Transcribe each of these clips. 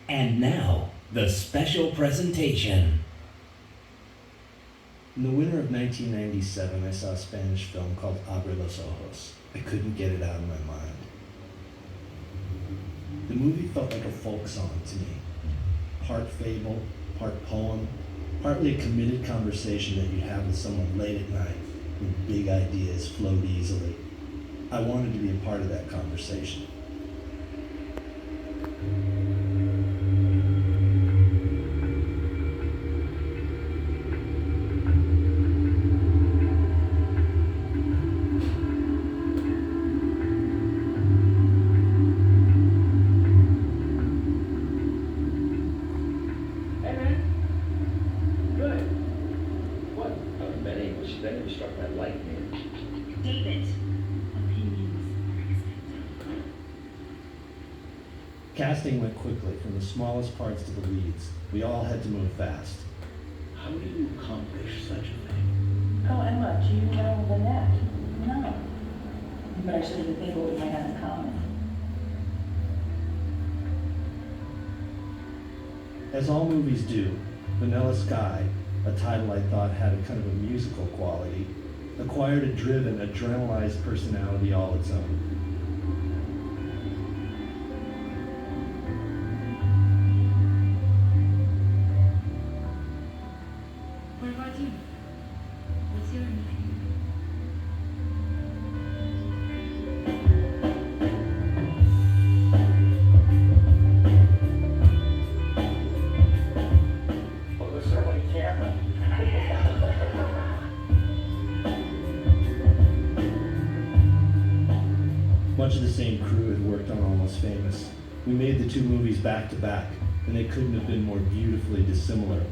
And now, the special presentation. In the winter of 1997, I saw a Spanish film called Abre los Ojos. I couldn't get it out of my mind. The movie felt like a folk song to me. Part fable, part poem, partly a committed conversation that you'd have with someone late at night when big ideas flowed easily. I wanted to be a part of that conversation. Then you struck that lightning. David, opinions are accepted. Casting went quickly, from the smallest parts to the leads. We all had to move fast. How do you accomplish such a thing? Oh, Emma, do you know the net? No. But I should think what we might have in common. As all movies do, Vanilla Sky, a title I thought had a kind of a musical quality, acquired a driven, adrenalized personality all its own. What about you? What's your name? Well, there's certainly Cameron. Much of the same crew had worked on Almost Famous. We made the two movies back to back, and they couldn't have been more beautifully dissimilar.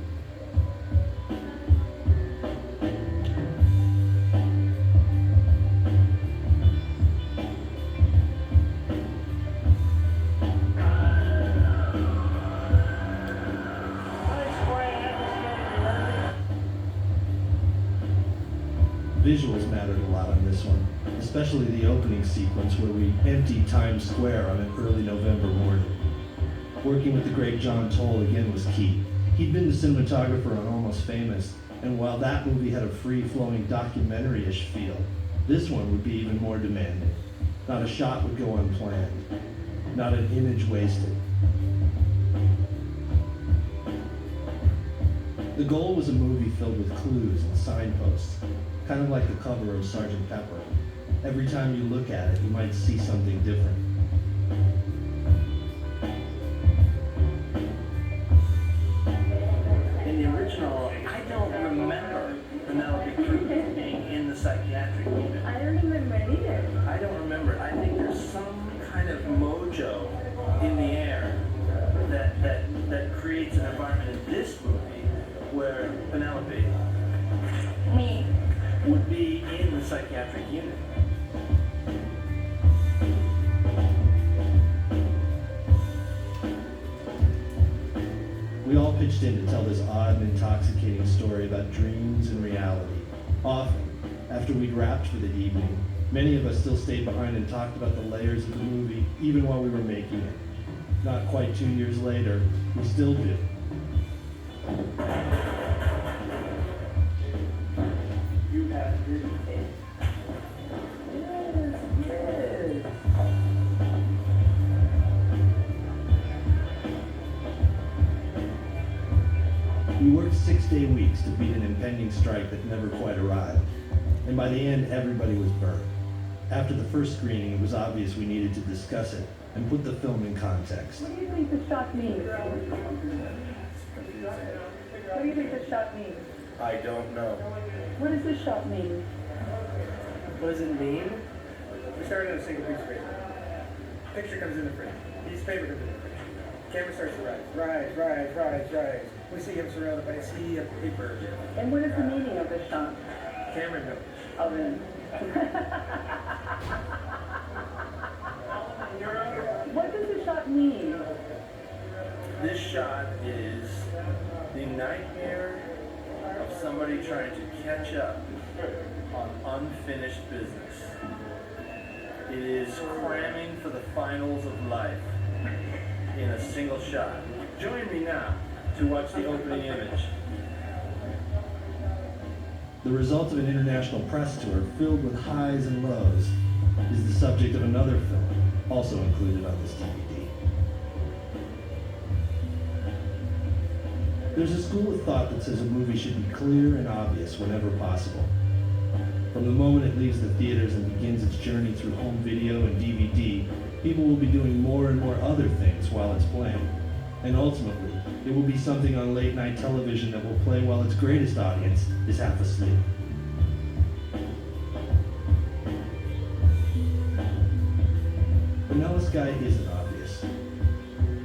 Visuals mattered a lot on this one, especially the opening sequence where we emptied Times Square on an early November morning. Working with the great John Toll again was key. He'd been the cinematographer on Almost Famous, and while that movie had a free-flowing documentary-ish feel, this one would be even more demanding. Not a shot would go unplanned, not an image wasted. The goal was a movie filled with clues and signposts, kind of like the cover of Sgt. Pepper. Every time you look at it, you might see something different. In the original, I don't remember Penelope Cruz being in the psychiatric unit. I don't remember either. I don't remember. I think there's some kind of mojo in the air that creates an environment in this movie where Penelope Me. would be in the psychiatric unit. We all pitched in to tell this odd and intoxicating story about dreams and reality. Often, after we'd wrapped for the evening, many of us still stayed behind and talked about the layers of the movie, even while we were making it. Not quite 2 years later, we still do. You have written it. Yes. We worked 6-day weeks to beat an impending strike that never quite arrived. And by the end, everybody was burnt. After the first screening, it was obvious we needed to discuss it and put the film in context. What do you think the shot means? What do you think the shot means? I don't know. What does this shot mean? What does it mean? We started on a single piece of paper. Picture comes in the frame. Piece of paper comes in the frame. Camera starts to rise. We see him surrounded by a sea of paper. And what is the meaning of this shot? Camera knows. Of it. What does the shot mean? This shot is the nightmare of somebody trying to catch up on unfinished business. It is cramming for the finals of life in a single shot. Join me now to watch the opening image. The result of an international press tour filled with highs and lows is the subject of another film, also included on this DVD. There's a school of thought that says a movie should be clear and obvious whenever possible. From the moment it leaves the theaters and begins its journey through home video and DVD, people will be doing more and more other things while it's playing. And ultimately, it will be something on late-night television that will play while its greatest audience is half asleep. Vanilla Sky isn't obvious.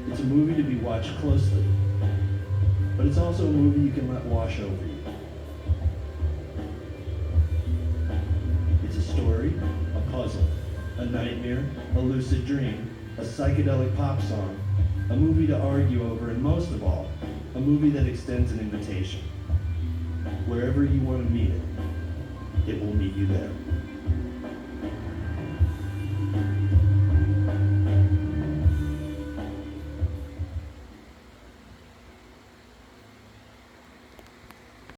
It's a movie to be watched closely, but it's also a movie you can let wash over you. It's a story, a puzzle, a nightmare, a lucid dream, a psychedelic pop song, a movie to argue over, and most of all, a movie that extends an invitation. Wherever you want to meet it, it will meet you there.